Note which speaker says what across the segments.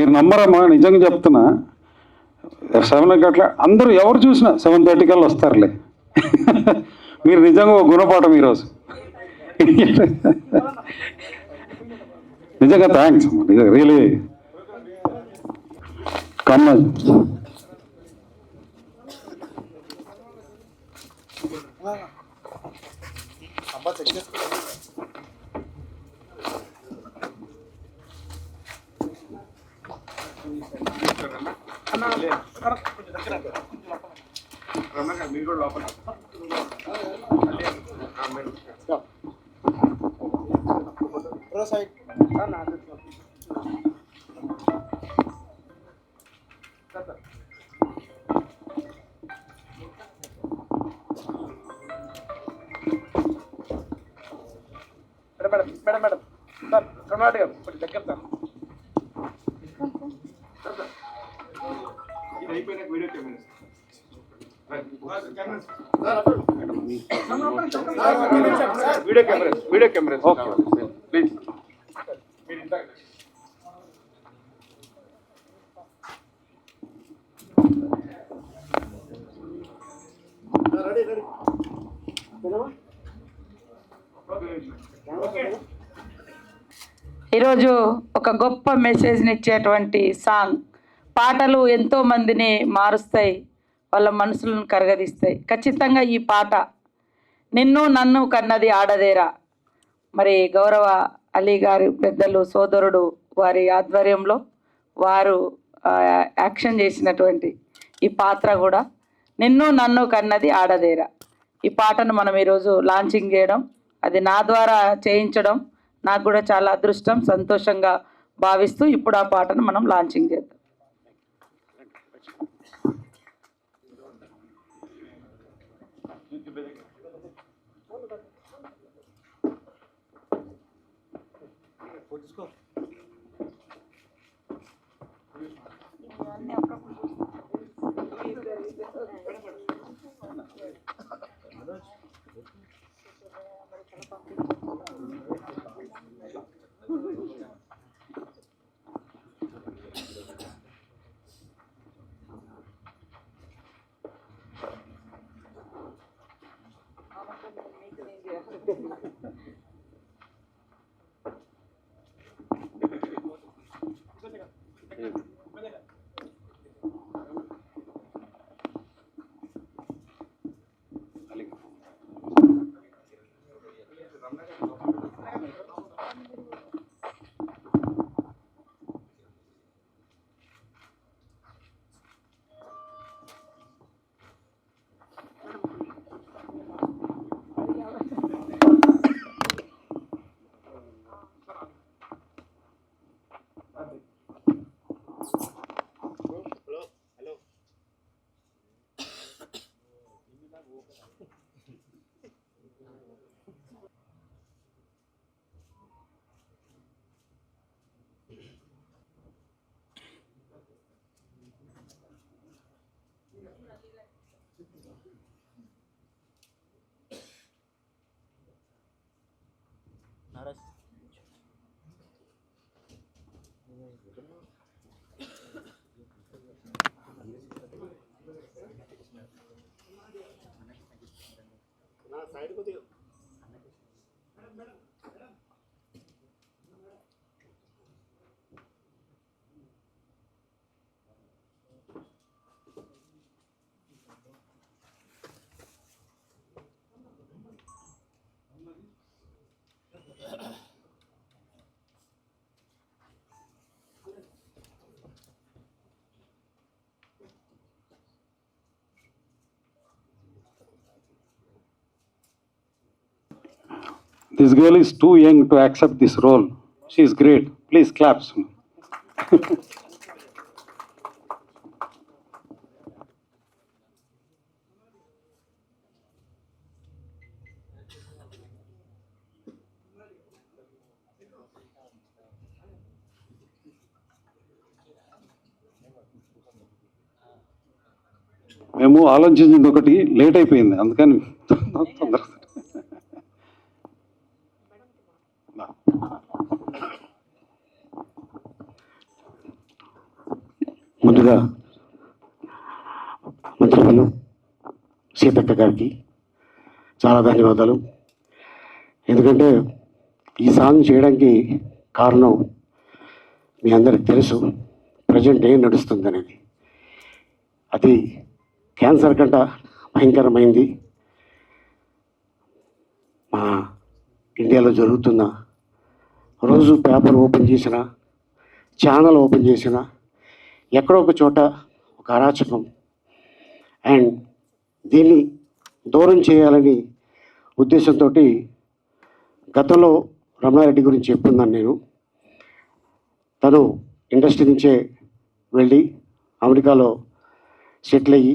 Speaker 1: మీరు నమ్మరమ్మా, నిజంగా చెప్తున్నా. 7 అట్లా అందరూ ఎవరు చూసినా 7:30 కల్లా వస్తారులే. మీరు నిజంగా ఒక గుణపాఠం ఈరోజు. నిజంగా థ్యాంక్స్, రియలీ కమ్మ.
Speaker 2: మేడం సార్ కర్ణాటక దగ్గర సార్ ఇది అయిపోయిన వీడియో కెమెరా ప్లీజ్.
Speaker 3: ఈరోజు ఒక గొప్ప మెసేజ్ని ఇచ్చేటువంటి సాంగ్. పాటలు ఎంతో మందిని మారుస్తాయి, వాళ్ళ మనసులను కరగదీస్తాయి. ఖచ్చితంగా ఈ పాట నిన్ను నన్ను కన్నది ఆడదేరా, మరి గౌరవ అలీ గారు పెద్దలు సోదరుడు వారి ఆధ్వర్యంలో వారు యాక్షన్ చేసినటువంటి ఈ పాత్ర కూడా నిన్ను నన్ను కన్నది ఆడదేరా. ఈ పాటను మనం ఈరోజు లాంచింగ్ చేయడం, అది నా ద్వారా చేయించడం నాకు కూడా చాలా అదృష్టం, సంతోషంగా భావిస్తూ ఇప్పుడు ఆ పాటను మనం లాంచింగ్ చేద్దాం.
Speaker 1: This girl is too young to accept this role. She is great. Please clap. మేము ఆలోచించింది ఒకటి, లేట్ అయిపోయింది, అందుకని తొందర.
Speaker 4: ముందుగా మంత్రులు సీతక్క గారికి చాలా ధన్యవాదాలు. ఎందుకంటే ఈ సాంగ్ చేయడానికి కారణం మీ అందరికి తెలుసు, ప్రజెంట్ ఏం నడుస్తుంది అనేది. అది క్యాన్సర్ కంట భయంకరమైంది. మా ఇండియాలో జరుగుతున్న రోజు పేపర్ ఓపెన్ చేసిన, ఛానల్ ఓపెన్ చేసిన, ఎక్కడో ఒక చోట ఒక అరాచకం. అండ్ దీన్ని దూరం చేయాలని ఉద్దేశంతో గతంలో రమణారెడ్డి గురించి చెప్తున్నాను నేను. తను ఇండస్ట్రీ నుంచే వెళ్ళి అమెరికాలో సెటిల్ అయ్యి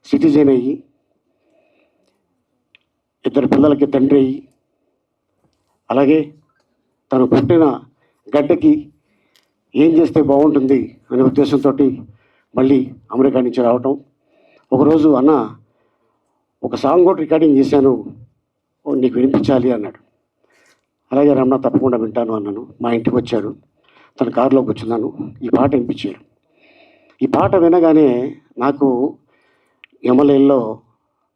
Speaker 4: సిటిజన్ అయ్యి 2 పిల్లలకి తండ్రి అయ్యి, అలాగే తను పుట్టిన గడ్డకి ఏం చేస్తే బాగుంటుంది అనే ఉద్దేశంతో మళ్ళీ అమెరికా నుంచి రావటం. ఒకరోజు అన్న ఒక సాంగ్ కూడా రికార్డింగ్ చేశాను, నీకు వినిపించాలి అన్నాడు. అలాగే రమణ తప్పకుండా వింటాను అన్నాను. మా ఇంటికి వచ్చాడు, తన కారులోకి వచ్చినాను, ఈ పాట వినిపించాడు. ఈ పాట వినగానే నాకు ఎమ్మెల్యేలో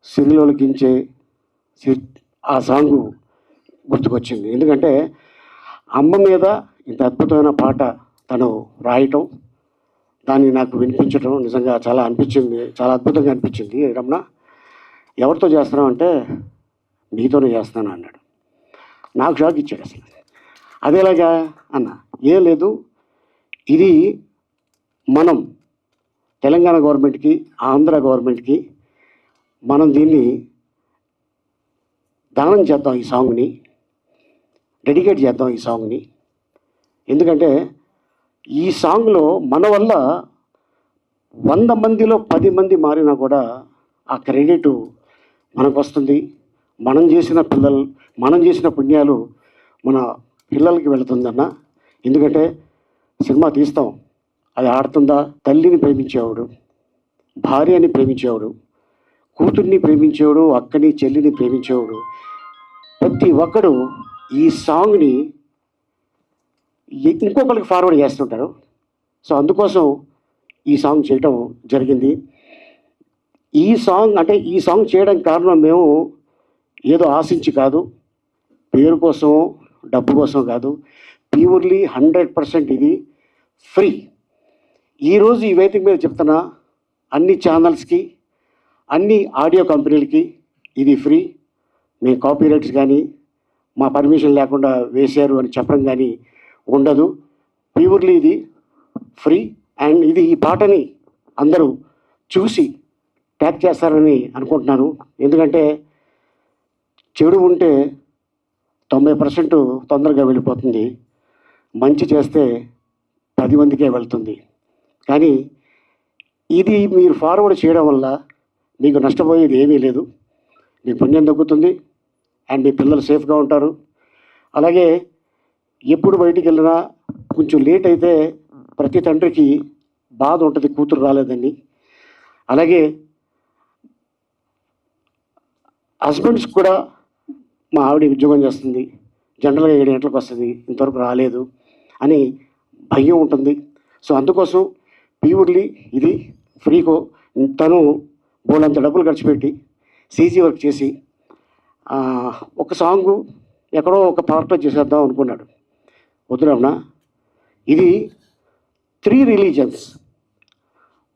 Speaker 4: సిరిలోకించే ఆ సాంగ్ గుర్తుకొచ్చింది. ఎందుకంటే అమ్మ మీద ఇంత అద్భుతమైన పాట తను రాయటం, దాన్ని నాకు వినిపించడం నిజంగా చాలా అనిపించింది, చాలా అద్భుతంగా అనిపించింది. రమణ ఎవరితో చేస్తున్నావు అంటే నీతోనే చేస్తాను అన్నాడు. నాకు షాక్ ఇచ్చాడు. అసలు అదేలాగా అన్న, ఏం లేదు, ఇది మనం తెలంగాణ గవర్నమెంట్కి, ఆంధ్ర గవర్నమెంట్కి మనం దీన్ని దానం చేద్దాం, ఈ సాంగ్ని డెడికేట్ చేద్దాం ఈ సాంగ్ని. ఎందుకంటే ఈ సాంగ్లో మన వల్ల 100 మందిలో 10 మంది మారినా కూడా ఆ క్రెడిట్ మనకు వస్తుంది. మనం చేసిన పుణ్యాలు మన పిల్లలకి వెళుతుందన్న. ఎందుకంటే సినిమా తీస్తాం, అది ఆడుతుందా? తల్లిని ప్రేమించేవాడు, భార్యని ప్రేమించేవాడు, కూతుర్ని ప్రేమించేవాడు, అక్కని చెల్లిని ప్రేమించేవాడు, ప్రతి ఒక్కడు ఈ సాంగ్ని ఇంకొకరికి ఫార్వర్డ్ చేస్తుంటారు. సో అందుకోసం ఈ సాంగ్ చేయటం జరిగింది. ఈ సాంగ్ చేయడానికి కారణం మేము ఏదో ఆశించి కాదు, పేరు కోసం డబ్బు కోసం కాదు, ప్యూర్లీ 100% ఇది ఫ్రీ. ఈరోజు ఈ వేదిక మీద చెప్తున్నా, అన్ని ఛానల్స్కి, అన్ని ఆడియో కంపెనీలకి ఇది ఫ్రీ. మేము కాపీరైట్స్ కానీ మా పర్మిషన్ లేకుండా వేశారు అని చెప్పడం కానీ ఉండదు. ప్యూర్లీ ఇది ఫ్రీ. అండ్ ఇది ఈ పాటని అందరూ చూసి ట్యాగ్ చేస్తారని అనుకుంటున్నాను. ఎందుకంటే చెడు ఉంటే 90% తొందరగా వెళ్ళిపోతుంది, మంచి చేస్తే 10 మందికే వెళ్తుంది. కానీ ఇది మీరు ఫార్వర్డ్ చేయడం వల్ల మీకు నష్టపోయేది ఏమీ లేదు, మీ పుణ్యం తగ్గుతుంది అండ్ మీ పిల్లలు సేఫ్గా ఉంటారు. అలాగే ఎప్పుడు బయటికి వెళ్ళినా కొంచెం లేట్ అయితే ప్రతి తండ్రికి బాధ ఉంటుంది, కూతురు రాలేదని. అలాగే హస్బెండ్స్ కూడా, మా ఆవిడ ఉద్యోగం చేస్తుంది, జనరల్గా 7 గంటలకు వస్తుంది, ఇంతవరకు రాలేదు అని భయం ఉంటుంది. సో అందుకోసం ప్యూర్లీ ఇది ఫ్రీకో. తను బోలంత డబ్బులు ఖర్చు పెట్టి సీజీ వర్క్ చేసి ఒక సాంగు ఎక్కడో ఒక పార్ట్లో చేసేద్దాం అనుకున్నాడు. వద్దురమణ, ఇది 3 రిలీజన్స్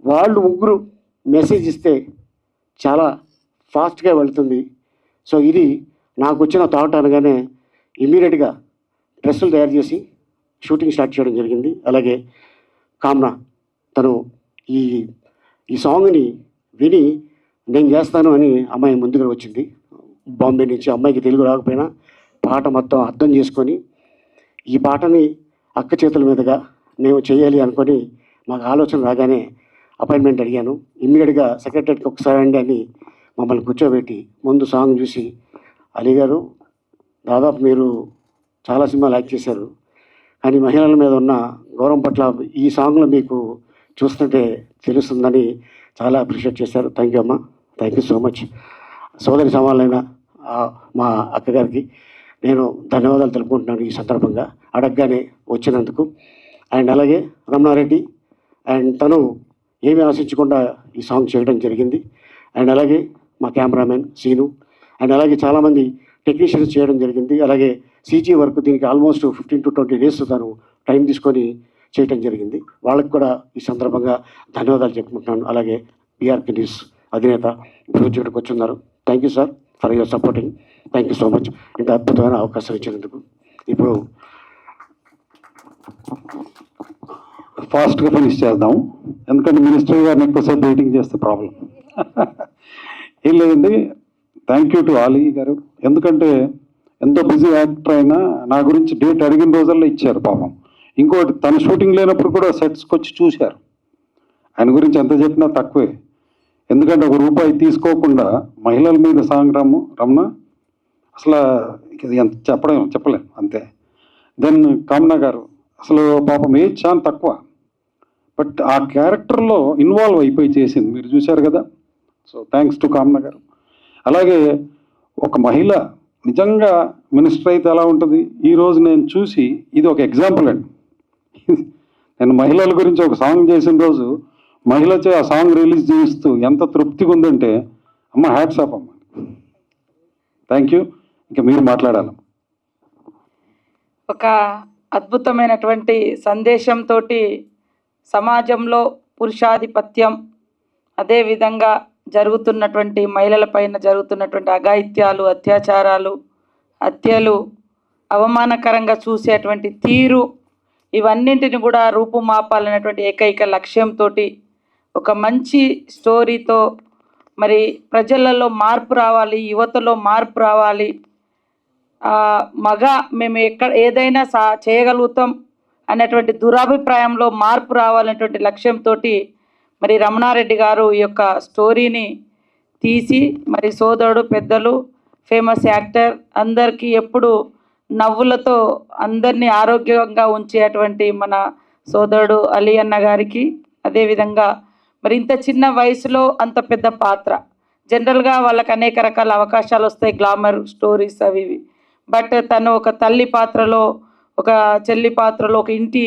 Speaker 4: వాళ్ళు 3 మెసేజ్ ఇస్తే చాలా ఫాస్ట్గా వెళ్తుంది. సో ఇది నాకు వచ్చిన థాట్ అనగానే ఇమ్మీడియట్గా డ్రెస్సులు తయారు చేసి షూటింగ్ స్టార్ట్ చేయడం జరిగింది. అలాగే కామ్నా తను ఈ సాంగ్ని విని నేను చేస్తాను అని అమ్మాయి ముందుగా వచ్చింది బాంబే నుంచి. అమ్మాయికి తెలుగు రాకపోయినా పాట మొత్తం అర్థం చేసుకొని ఈ పాటని అక్క చేతుల మీదుగా మేము చేయాలి అనుకొని మాకు ఆలోచన రాగానే అపాయింట్మెంట్ అడిగాను. ఇమ్మీడియట్గా సెక్రటరీకి ఒకసారి అండి అని మమ్మల్ని కూర్చోబెట్టి ముందు సాంగ్ చూసి, అలీ గారు దాదాపు మీరు చాలా సినిమాలు యాక్ట్ చేశారు, కానీ మహిళల మీద ఉన్న గౌరవం పట్ల ఈ సాంగ్లో మీకు చూస్తుంటే తెలుస్తుందని చాలా అప్రిషియేట్ చేశారు. థ్యాంక్ యూ అమ్మ, థ్యాంక్ యూ సో మచ్. సోదరి సమానమైన మా అక్కగారికి నేను ధన్యవాదాలు తెలుపుకుంటున్నాను ఈ సందర్భంగా, అడగగానే వచ్చినందుకు. అండ్ అలాగే రమణారెడ్డి అండ్ తను ఏమీ ఆశించకుండా ఈ సాంగ్ చేయడం జరిగింది. అండ్ అలాగే మా కెమెరామెన్ సీను అండ్ అలాగే చాలామంది టెక్నీషియన్స్ చేయడం జరిగింది. అలాగే సీజీ వర్క్ దీనికి ఆల్మోస్ట్ 15 to 20 days తను టైం తీసుకొని చేయడం జరిగింది. వాళ్ళకి కూడా ఈ సందర్భంగా ధన్యవాదాలు చెప్పుకుంటున్నాను. అలాగే పిఆర్కే న్యూస్ అధినేత ప్రొడ్యూసర్కి వచ్చున్నారు. Thank you sir for your supporting. Thank you so much ఇంత అద్భుతమైన అవకాశం ఇచ్చినందుకు. ఇప్పుడు
Speaker 1: ఫాస్ట్గా ఫినిష్ చేద్దాం, ఎందుకంటే మినిస్టర్ గారిని ఎక్కువసేపు వెయిటింగ్ చేస్తే ప్రాబ్లం. ఏం లేదండి, థ్యాంక్ యూ టు ఆలీ గారు. ఎందుకంటే ఎంతో బిజీ యాక్టర్ అయినా నా గురించి డేట్ అడిగిన రోజుల్లో ఇచ్చారు పాపం. ఇంకోటి తన షూటింగ్ లేనప్పుడు కూడా సెట్స్కి వచ్చి చూశారు. ఆయన గురించి ఎంత చెప్పినా తక్కువే, ఎందుకంటే ₹1 తీసుకోకుండా మహిళల మీద సాంగ్ రమణ అసలు ఇది ఎంత చెప్పలేం అంతే. దెన్ కామనా గారు అసలు పాపం ఏజ్ చాలా తక్కువ, బట్ ఆ క్యారెక్టర్లో ఇన్వాల్వ్ అయిపోయి చేసింది, మీరు చూశారు కదా. సో థ్యాంక్స్ టు కామనా గారు. అలాగే ఒక మహిళ నిజంగా మినిస్టర్ అయితే ఎలా ఉంటుంది, ఈరోజు నేను చూసి ఇది ఒక ఎగ్జాంపుల్ అండి. నేను మహిళల గురించి ఒక సాంగ్ చేసిన రోజు మహిళచే ఆ సాంగ్ రిలీజ్ చేయిస్తూ ఎంత తృప్తిగా ఉందంటే అమ్మ హ్యాట్స్ ఆఫ్ అమ్మ. Thank you. ఇంకా మీరు మాట్లాడాలి.
Speaker 3: ఒక అద్భుతమైనటువంటి సందేశంతో సమాజంలో పురుషాధిపత్యం, అదేవిధంగా జరుగుతున్నటువంటి మహిళలపైన జరుగుతున్నటువంటి అఘాయిత్యాలు, అత్యాచారాలు, హత్యలు, అవమానకరంగా చూసేటువంటి తీరు, ఇవన్నింటిని కూడా రూపుమాపాలనేటువంటి ఏకైక లక్ష్యంతో ఒక మంచి స్టోరీతో మరి ప్రజలలో మార్పు రావాలి, యువతలో మార్పు రావాలి, మేము ఏదైనా చేయగలుగుతాం అనేటువంటి దురాభిప్రాయంలో మార్పు రావాలనేటువంటి లక్ష్యంతో మరి రమణారెడ్డి గారు ఈ యొక్క స్టోరీని తీసి మరి సోదరుడు పెద్దలు ఫేమస్ యాక్టర్ అందరికీ ఎప్పుడు నవ్వులతో అందరినీ ఆరోగ్యంగా ఉంచేటువంటి మన సోదరుడు అలీ అన్న గారికి, అదేవిధంగా మరి ఇంత చిన్న వయసులో అంత పెద్ద పాత్ర, జనరల్గా వాళ్ళకి అనేక రకాల అవకాశాలు వస్తాయి, గ్లామర్ స్టోరీస్ అవి ఇవి, బట్ తను ఒక తల్లి పాత్రలో, ఒక చెల్లి పాత్రలో, ఒక ఇంటి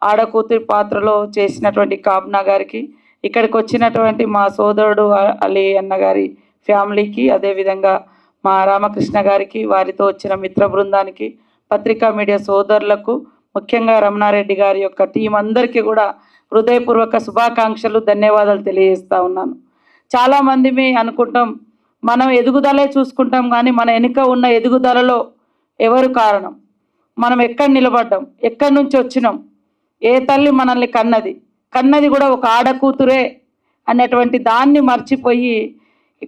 Speaker 3: ఆడకూతురి పాత్రలో చేసినటువంటి కామనా గారికి, ఇక్కడికి వచ్చినటువంటి మా సోదరుడు అలీ అన్న గారి ఫ్యామిలీకి, అదేవిధంగా మా రామకృష్ణ గారికి, వారితో వచ్చిన మిత్ర బృందానికి, పత్రికా మీడియా సోదరులకు, ముఖ్యంగా రమణారెడ్డి గారి యొక్క టీం అందరికీ కూడా హృదయపూర్వక శుభాకాంక్షలు, ధన్యవాదాలు తెలియజేస్తూ ఉన్నాను. చాలామంది అనుకుంటాం మనం ఎదుగుదలే చూసుకుంటాం, కానీ మన వెనుక ఉన్న ఎదుగుదలలో ఎవరు కారణం, మనం ఎక్కడ నిలబడ్డాం, ఎక్కడి నుంచి వచ్చినాం, ఏ తల్లి మనల్ని కన్నది కూడా ఒక ఆడకూతురే అనేటువంటి దాన్ని మర్చిపోయి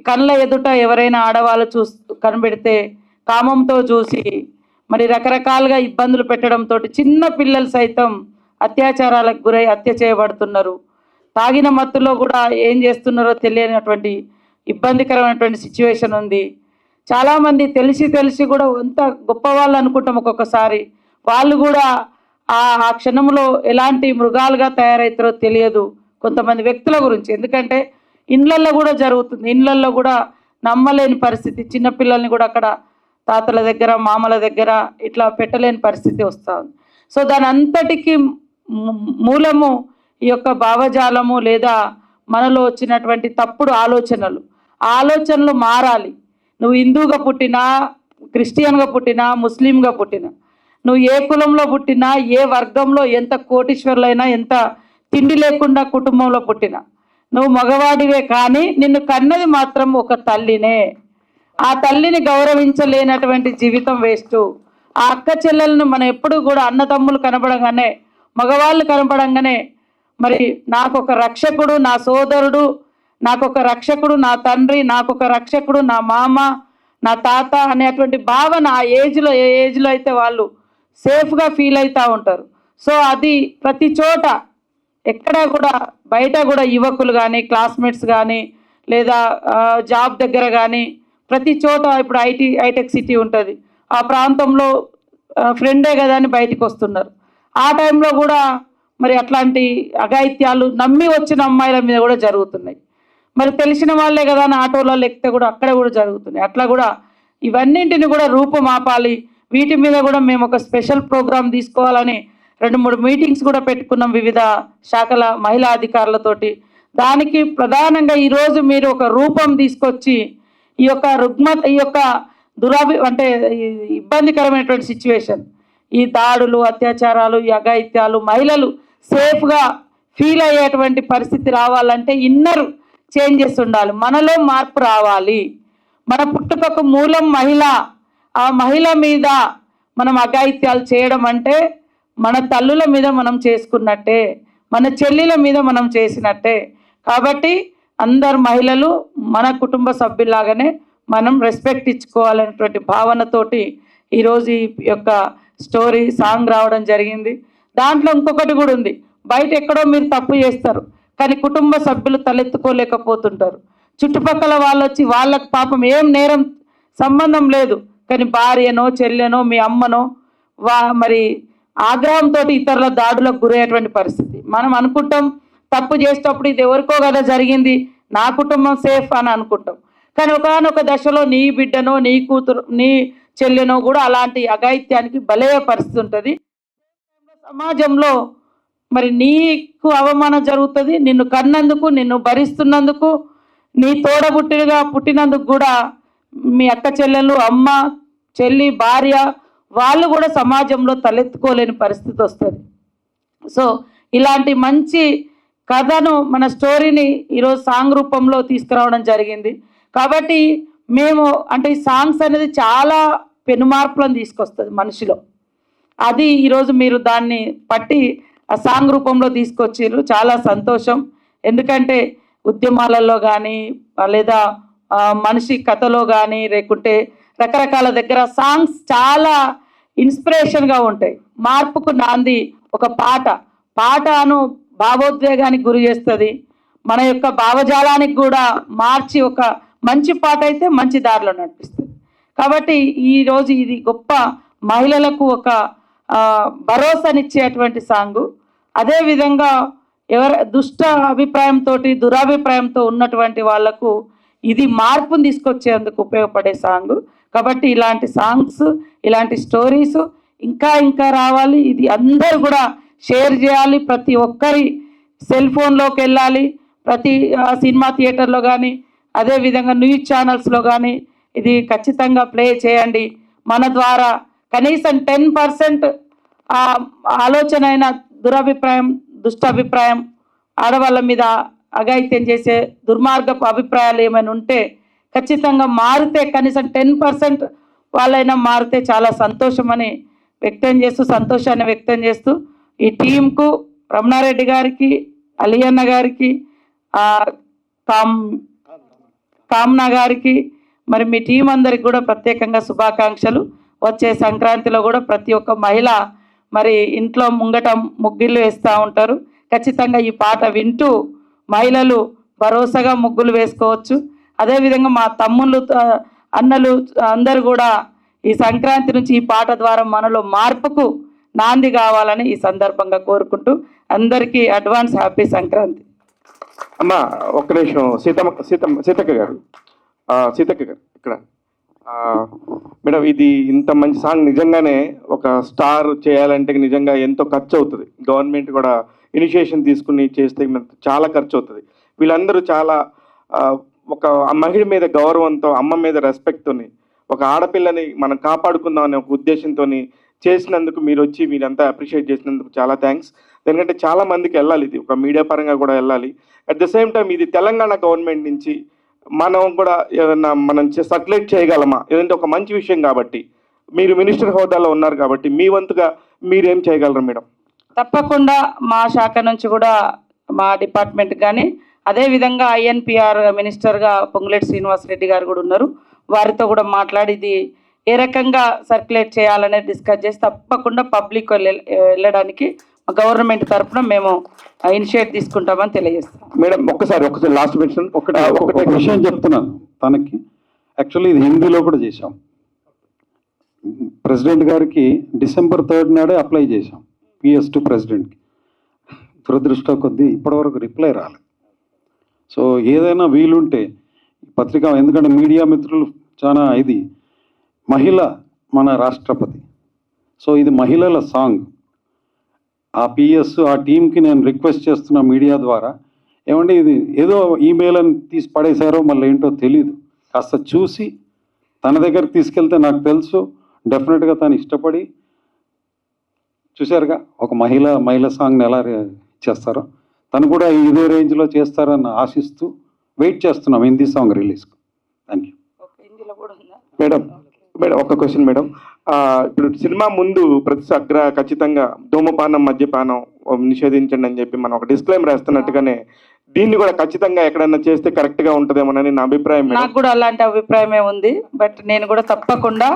Speaker 3: కళ్ళ ఎదుట ఎవరైనా ఆడవాళ్ళు కనబెడితే కామంతో చూసి మరి రకరకాలుగా ఇబ్బందులు పెట్టడంతో చిన్న పిల్లలు సైతం అత్యాచారాలకు గురై హత్య చేయబడుతున్నారు. తాగిన మత్తులో కూడా ఏం చేస్తున్నారో తెలియనటువంటి ఇబ్బందికరమైనటువంటి సిచ్యువేషన్ ఉంది. చాలామంది తెలిసి కూడా ఎంత గొప్పవాళ్ళు అనుకుంటాం, ఒక్కొక్కసారి వాళ్ళు కూడా ఆ క్షణంలో ఎలాంటి మృగాలుగా తయారవుతారో తెలియదు కొంతమంది వ్యక్తుల గురించి. ఎందుకంటే ఇండ్లల్లో కూడా జరుగుతుంది, ఇండ్లల్లో కూడా నమ్మలేని పరిస్థితి, చిన్నపిల్లల్ని కూడా అక్కడ తాతల దగ్గర మామల దగ్గర ఇట్లా పెట్టలేని పరిస్థితి వస్తూ ఉంది. సో దాని అంతటికి మూలము ఈ యొక్క భావజాలము లేదా మనలో వచ్చినటువంటి తప్పుడు ఆలోచనలు మారాలి. నువ్వు హిందూగా పుట్టినా, క్రిస్టియన్గా పుట్టినా, ముస్లింగా పుట్టినా, నువ్వు ఏ కులంలో పుట్టినా, ఏ వర్గంలో, ఎంత కోటీశ్వరులైనా, ఎంత తిండి లేకుండా కుటుంబంలో పుట్టినా నువ్వు మగవాడివే, కానీ నిన్ను కన్నది మాత్రం ఒక తల్లినే. ఆ తల్లిని గౌరవించలేనటువంటి జీవితం వేస్ట్. ఆ అక్క చెల్లెలను మనం ఎప్పుడు కూడా అన్నదమ్ములు కనబడంగానే, మగవాళ్ళు కనబడంగానే మరి నాకొక రక్షకుడు నా సోదరుడు, నాకొక రక్షకుడు నా తండ్రి, నాకొక రక్షకుడు నా మామ, నా తాత అనేటువంటి భావన ఆ ఏజ్లో, ఏ ఏజ్లో అయితే వాళ్ళు సేఫ్గా ఫీల్ అవుతూ ఉంటారు. సో అది ప్రతి చోట ఎక్కడ కూడా బయట కూడా యువకులు కానీ, క్లాస్మేట్స్ కానీ, లేదా జాబ్ దగ్గర కానీ ప్రతి చోట ఇప్పుడు హైటెక్ సిటీ ఉంటుంది, ఆ ప్రాంతంలో ఫ్రెండే కదా అని బయటికి వస్తున్నారు. ఆ టైంలో కూడా మరి అట్లాంటి అఘాయిత్యాలు నమ్మి వచ్చిన అమ్మాయిల మీద కూడా జరుగుతున్నాయి. మరి తెలిసిన వాళ్ళే కదా అని ఆటోలలో ఎక్కితే కూడా అక్కడ కూడా జరుగుతున్నాయి. అట్లా కూడా ఇవన్నింటిని కూడా రూపుమాపాలి. వీటి మీద కూడా మేము ఒక స్పెషల్ ప్రోగ్రాం తీసుకోవాలని 2-3 మీటింగ్స్ కూడా పెట్టుకున్నాం వివిధ శాఖల మహిళా అధికారులతోటి. దానికి ప్రధానంగా ఈరోజు మీరు ఒక రూపం తీసుకొచ్చి ఈ యొక్క ఈ యొక్క అంటే ఇబ్బందికరమైనటువంటి సిచ్యువేషన్, ఈ దాడులు, అత్యాచారాలు, ఈ అఘాయిత్యాలు, మహిళలు సేఫ్గా ఫీల్ అయ్యేటువంటి పరిస్థితి రావాలంటే ఇన్నర్ చేంజెస్ ఉండాలి, మనలో మార్పు రావాలి. మన పుట్టుకకు మూలం మహిళ. ఆ మహిళ మీద మనం అఘాయిత్యాలు చేయడం అంటే మన తల్లుల మీద మనం చేసుకున్నట్టే, మన చెల్లిల మీద మనం చేసినట్టే. కాబట్టి అందరు మహిళలు మన కుటుంబ సభ్యులాగానే మనం రెస్పెక్ట్ ఇచ్చుకోవాలనేటువంటి భావనతోటి ఈరోజు ఈ యొక్క స్టోరీ సాంగ్ రావడం జరిగింది. దాంట్లో ఇంకొకటి కూడా ఉంది, బయట ఎక్కడో మీరు తప్పు చేస్తారు కానీ కుటుంబ సభ్యులు తలెత్తుకోలేకపోతుంటారు. చుట్టుపక్కల వాళ్ళు వచ్చి వాళ్ళకు పాపం ఏం నేరం సంబంధం లేదు కానీ భార్యనో చెల్లెనో మీ అమ్మనో మరి ఆగ్రహంతో ఇతరుల దాడులకు గురయ్యేటువంటి పరిస్థితి. మనం అనుకుంటాం తప్పు చేసేటప్పుడు ఇది ఎవరికో కదా జరిగింది, నా కుటుంబం సేఫ్ అని అనుకుంటాం. కానీ ఒకనొక దశలో నీ బిడ్డనో నీ కూతురు నీ చెల్లెనో కూడా అలాంటి అఘాయిత్యానికి బలయ్యే పరిస్థితి ఉంటుంది. సమాజంలో మరి నీకు అవమానం జరుగుతుంది, నిన్ను కన్నందుకు, నిన్ను భరిస్తున్నందుకు, నీ తోడబుట్టిగా పుట్టినందుకు కూడా మీ అక్క చెల్లెలు, అమ్మ, చెల్లి, భార్య వాళ్ళు కూడా సమాజంలో తలెత్తుకోలేని పరిస్థితి వస్తుంది. సో ఇలాంటి మంచి కథను మన స్టోరీని ఈరోజు సాంగ్ రూపంలో తీసుకురావడం జరిగింది. కాబట్టి మేము అంటే ఈ సాంగ్స్ అనేది చాలా పెనుమార్పులను తీసుకొస్తుంది మనిషిలో. అది ఈరోజు మీరు దాన్ని పట్టి ఆ సాంగ్ రూపంలో తీసుకొచ్చారు, చాలా సంతోషం. ఎందుకంటే ఉద్యమాలలో కానీ లేదా మనిషి కథలో కానీ లేకుంటే రకరకాల దగ్గర సాంగ్స్ చాలా ఇన్స్పిరేషన్గా ఉంటాయి. మార్పుకు నాంది ఒక పాటను భావోద్వేగానికి గురి చేస్తుంది, మన యొక్క భావజాలానికి కూడా మార్చి ఒక మంచి పాట అయితే మంచి దారిలో నడిపిస్తుంది. కాబట్టి ఈరోజు ఇది గొప్ప మహిళలకు ఒక భరోసానిచ్చేటువంటి సాంగు. అదేవిధంగా దుష్ట అభిప్రాయంతో దురాభిప్రాయంతో ఉన్నటువంటి వాళ్లకు ఇది మార్పును తీసుకొచ్చేందుకు ఉపయోగపడే సాంగ్. కాబట్టి ఇలాంటి సాంగ్స్, ఇలాంటి స్టోరీస్ ఇంకా రావాలి. ఇది అందరూ కూడా షేర్ చేయాలి, ప్రతి ఒక్కరి సెల్ ఫోన్లోకి వెళ్ళాలి, ప్రతి సినిమా థియేటర్లో కానీ అదేవిధంగా న్యూస్ ఛానల్స్లో కానీ ఇది ఖచ్చితంగా ప్లే చేయండి. మన ద్వారా కనీసం 10% ఆలోచన అయిన దురభిప్రాయం, దుష్టాభిప్రాయం, ఆడవాళ్ళ మీద అఘాయిత్యం చేసే దుర్మార్గపు అభిప్రాయాలు ఏమైనా ఉంటే ఖచ్చితంగా మారితే కనీసం 10% వాళ్ళైనా మారితే చాలా సంతోషాన్ని వ్యక్తం చేస్తూ ఈ టీంకు రమణారెడ్డి గారికి, అలియన్న గారికి, కామ్నా గారికి మరి మీ టీం అందరికి కూడా ప్రత్యేకంగా శుభాకాంక్షలు. వచ్చే సంక్రాంతిలో కూడా ప్రతి ఒక్క మహిళ మరి ఇంట్లో ముంగట ముగ్గులు వేస్తూ ఉంటారు. ఖచ్చితంగా ఈ పాట వింటూ మహిళలు భరోసాగా ముగ్గులు వేసుకోవచ్చు. అదేవిధంగా మా తమ్ముళ్ళు, అన్నలు అందరూ కూడా ఈ సంక్రాంతి నుంచి ఈ పాట ద్వారా మనలో మార్పుకు నాంది కావాలని ఈ సందర్భంగా కోరుకుంటూ అందరికీ అడ్వాన్స్ హ్యాపీ సంక్రాంతి.
Speaker 2: అమ్మా ఒక్క నిమిషం, సీతక్క గారు ఇక్కడ మేడం, ఇది ఇంత మంచి సాంగ్ నిజంగానే ఒక స్టార్ చేయాలంటే నిజంగా ఎంతో ఖర్చు అవుతుంది. గవర్నమెంట్ కూడా ఇనిషియేషన్ తీసుకుని చేస్తే చాలా ఖర్చు అవుతుంది. వీళ్ళందరూ చాలా ఒక మహిళ మీద గౌరవంతో, అమ్మ మీద రెస్పెక్ట్తోని, ఒక ఆడపిల్లని మనం కాపాడుకుందాం అనే ఒక ఉద్దేశంతో చేసినందుకు మీరు వచ్చి మీరంతా అప్రిషియేట్ చేసినందుకు చాలా థ్యాంక్స్. ఎందుకంటే చాలా మందికి వెళ్ళాలి, ఇది ఒక మీడియా పరంగా కూడా వెళ్ళాలి. అట్ ద సేమ్ టైం ఇది తెలంగాణ గవర్నమెంట్ నుంచి మనం కూడా ఏదన్నా మనం సర్క్యులేట్ చేయగలమా, ఏదంటే ఒక మంచి విషయం కాబట్టి, మీరు మినిస్టర్ హోదాలో ఉన్నారు కాబట్టి మీ వంతుగా మీరేం చేయగలరు మేడం?
Speaker 3: తప్పకుండా మా శాఖ నుంచి కూడా మా డిపార్ట్మెంట్ కానీ అదేవిధంగా INPR మినిస్టర్గా పొంగులేటి శ్రీనివాసరెడ్డి గారు కూడా ఉన్నారు, వారితో కూడా మాట్లాడి ఇది ఏ రకంగా సర్క్యులేట్ చేయాలనేది డిస్కస్ చేసి తప్పకుండా పబ్లిక్ వెళ్ళడానికి గవర్నమెంట్ తరఫున మేము ఇనిషియేట్ తీసుకుంటామని తెలియజేస్తాం.
Speaker 2: మేడం ఒకసారి లాస్ట్ మెన్షన్
Speaker 1: ఒకటి విషయం చెప్తున్నాను తనకి. యాక్చువల్లీ ఇది హిందీలో కూడా చేశాం. ప్రెసిడెంట్ గారికి December 3rd నాడే అప్లై చేశాం PS2 ప్రెసిడెంట్కి. దురదృష్టం కొద్దీ ఇప్పటివరకు రిప్లై రాలేదు. సో ఏదైనా వీలుంటే పత్రిక, ఎందుకంటే మీడియా మిత్రులు చాలా ఇది మహిళ మన రాష్ట్రపతి, సో ఇది మహిళల సాంగ్. ఆ పిఎస్ ఆ టీంకి నేను రిక్వెస్ట్ చేస్తున్న మీడియా ద్వారా, ఏమంటే ఇది ఏదో ఈమెయిల్ అని తీసి పడేశారో మళ్ళీ ఏంటో తెలీదు, కాస్త చూసి తన దగ్గరికి తీసుకెళ్తే నాకు తెలుసు డెఫినెట్గా తను ఇష్టపడి, చూశారుగా ఒక మహిళ సాంగ్ని ఎలా చేస్తారో, తను కూడా ఇదే రేంజ్లో చేస్తారని ఆశిస్తూ వెయిట్ చేస్తున్నాం హిందీ సాంగ్ రిలీజ్కు. Thank you.
Speaker 3: హిందీలో కూడా ఉందా?
Speaker 2: మేడం మేడం ఒక క్వశ్చన్ మేడం. ఇప్పుడు సినిమా ముందు ప్రతి ఖచ్చితంగా ధూమపానం మద్యపానం నిషేధించండి అని చెప్పి మనం ఒక డిస్క్లైమర్ వేస్తున్నట్టుగానే దీన్ని కూడా ఖచ్చితంగా ఎక్కడన్నా చేస్తే కరెక్ట్గా ఉంటుందేమోనని నా అభిప్రాయం మేడం.
Speaker 3: నాకు కూడా అలాంటి అభిప్రాయమే ఉంది. బట్ నేను కూడా తప్పకుండా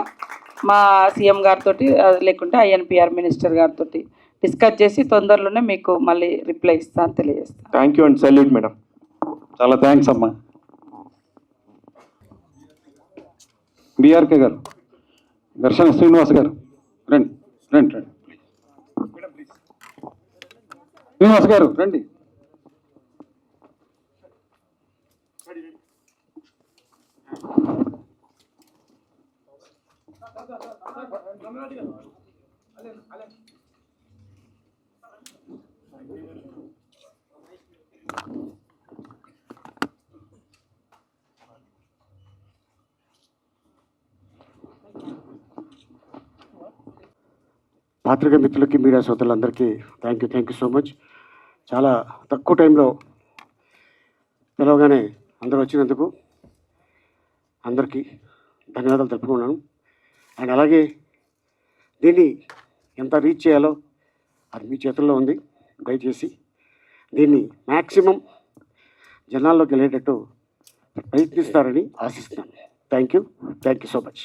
Speaker 3: మా సీఎం గారితో లేకుంటే ఐఎన్పిఆర్ మినిస్టర్ గారితో డిస్కస్ చేసి తొందరలోనే మీకు మళ్ళీ రిప్లై ఇస్తాను, తెలియజేస్తాను.
Speaker 2: Thank you and salute madam.
Speaker 1: చాలా థ్యాంక్స్ అమ్మా. బీఆర్కే గారు, ఘర్షణ శ్రీనివాస్ గారు, రండి రండి రండి. శ్రీనివాస్ గారు రండి.
Speaker 4: పాత్రిక మిత్రులకి, మీడియా సోదరులందరికీ థ్యాంక్ యూ సో మచ్. చాలా తక్కువ టైంలో పిలవగానే అందరూ వచ్చినందుకు అందరికీ ధన్యవాదాలు తెలుపుకున్నాను. అండ్ అలాగే దీన్ని ఎంత రీచ్ చేయాలో అది మీ చేతుల్లో ఉంది. దయచేసి దీన్ని మ్యాక్సిమం జనాల్లోకి వెళ్ళేటట్టు ప్రయత్నిస్తారని ఆశిస్తున్నాను. Thank you so much.